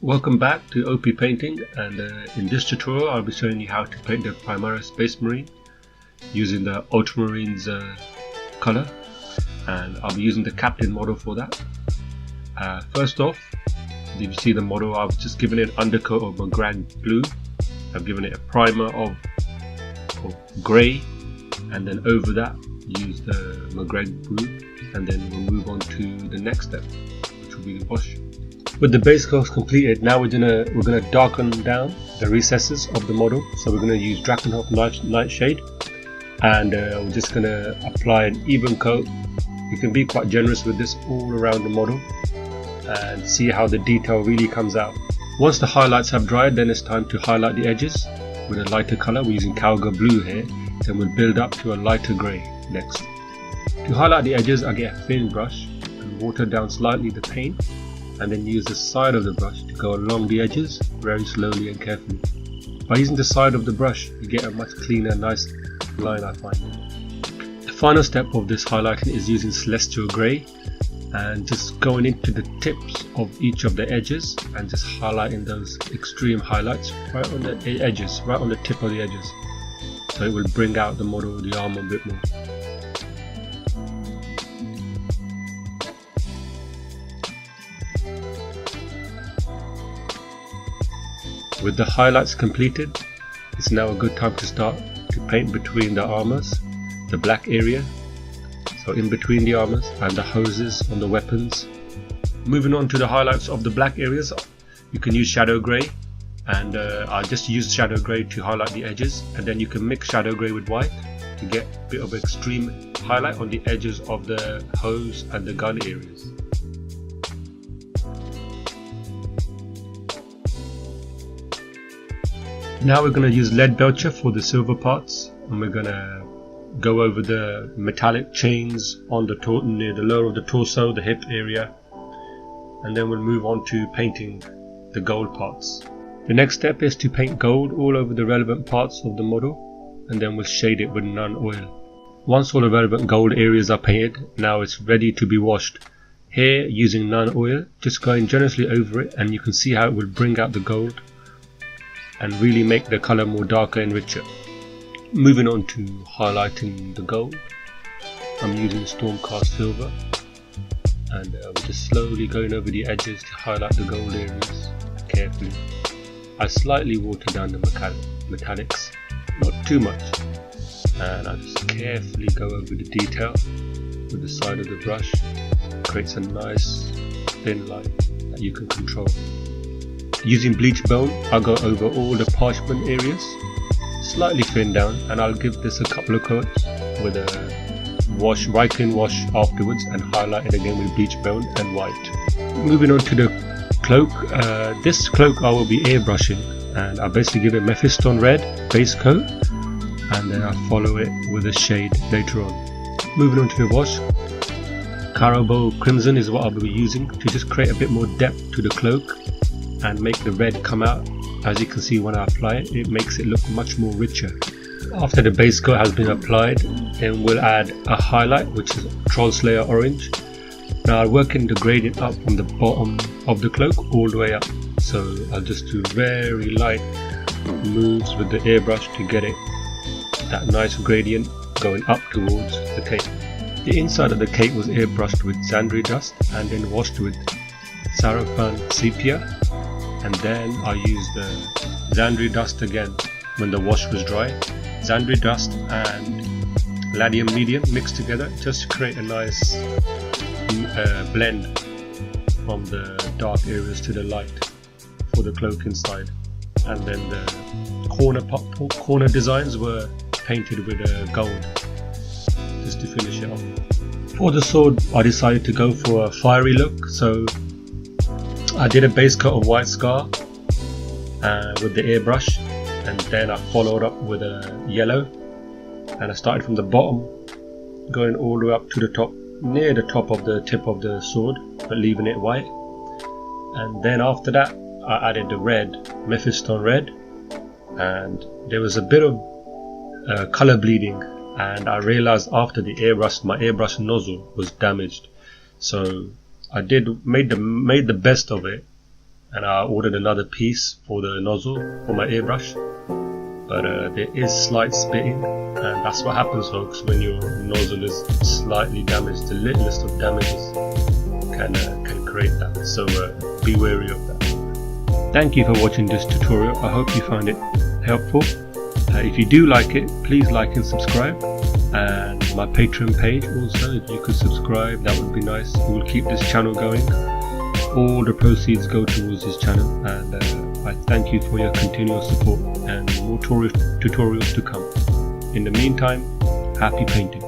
Welcome back to OP Painting, and in this tutorial I'll be showing you how to paint the Primaris Space Marine using the Ultramarines colour, and I'll be using the Captain model for that. First off, if you see the model, I've just given it an undercoat of Maghrad blue. I've given it a primer of grey, and then over that use the Maghrad blue, and then we'll move on to the next step, which will be the wash. With the base coat completed, now we're gonna darken down the recesses of the model. So we're gonna use Drakenhof Nightshade, and we're just gonna apply an even coat. You can be quite generous with this all around the model and see how the detail really comes out. Once the highlights have dried, then it's time to highlight the edges with a lighter colour. We're using Cowger blue here. Then we'll build up to a lighter grey next. To highlight the edges, I get a thin brush and water down slightly the paint, and then use the side of the brush to go along the edges very slowly and carefully. By using the side of the brush, you get a much cleaner, nice line, I find. The final step of this highlighting is using Celestial Grey and just going into the tips of each of the edges and just highlighting those extreme highlights right on the edges, right on the tip of the edges. So it will bring out the model, the armor a bit more. With the highlights completed, it's now a good time to start to paint between the armors, the black area, so in between the armors, and the hoses on the weapons. Moving on to the highlights of the black areas, you can use Shadow Grey, and I just used Shadow Grey to highlight the edges, and then you can mix Shadow Grey with white to get a bit of extreme highlight on the edges of the hose and the gun areas. Now we're going to use Lead Belcher for the silver parts, and we're going to go over the metallic chains on the near the lower of the torso, the hip area, and then we'll move on to painting the gold parts. The next step is to paint gold all over the relevant parts of the model, and then we'll shade it with None Oil. Once all the relevant gold areas are painted, now it's ready to be washed. Here, using None Oil, just going generously over it, and you can see how it will bring out the gold and really make the colour more darker and richer. Moving on to highlighting the gold, I'm using Stormcast Silver, and we're just slowly going over the edges to highlight the gold areas carefully. I slightly water down the metallics, not too much, and I just carefully go over the detail with the side of the brush. It creates a nice thin line that you can control. Using bleach bone, I'll go over all the parchment areas, slightly thin down, and I'll give this a couple of coats with a right clean wash afterwards and highlight it again with bleach bone and white. Moving on to the cloak, this cloak I will be airbrushing, and I basically give it Mephiston red base coat, and then I follow it with a shade later on. Moving on to the wash, Carabao Crimson is what I'll be using to just create a bit more depth to the cloak and make the red come out. As you can see, when I apply it, it makes it look much more richer. After the base coat has been applied, then we'll add a highlight, which is Troll Slayer Orange. Now I'll work in the gradient up from the bottom of the cloak all the way up, so I'll just do very light moves with the airbrush to get it that nice gradient going up towards the cape. The inside of the cape was airbrushed with Zandri dust and then washed with Sarapan Sepia, and then I used the Zandri dust again when the wash was dry. Zandri dust and Palladium medium mixed together just to create a nice blend from the dark areas to the light for the cloak inside. And then the corner designs were painted with gold just to finish it off. For the sword, I decided to go for a fiery look, so I did a base coat of white scar with the airbrush, and then I followed up with a yellow, and I started from the bottom going all the way up to the top, near the top of the tip of the sword, but leaving it white. And then after that I added the red, Mephiston red, and there was a bit of colour bleeding, and I realised after the airbrush, my airbrush nozzle was damaged, so I made the best of it and I ordered another piece for the nozzle for my airbrush, but there is slight spitting, and that's what happens, folks, when your nozzle is slightly damaged. The littlest of damages can create that, so be wary of that. Thank you for watching this tutorial. I hope you found it helpful. If you do like it, please like and subscribe, and my Patreon page also, if you could subscribe, that would be nice. It will keep this channel going. All the proceeds go towards this channel, and I thank you for your continuous support, and more tutorials to come. In the meantime, happy painting.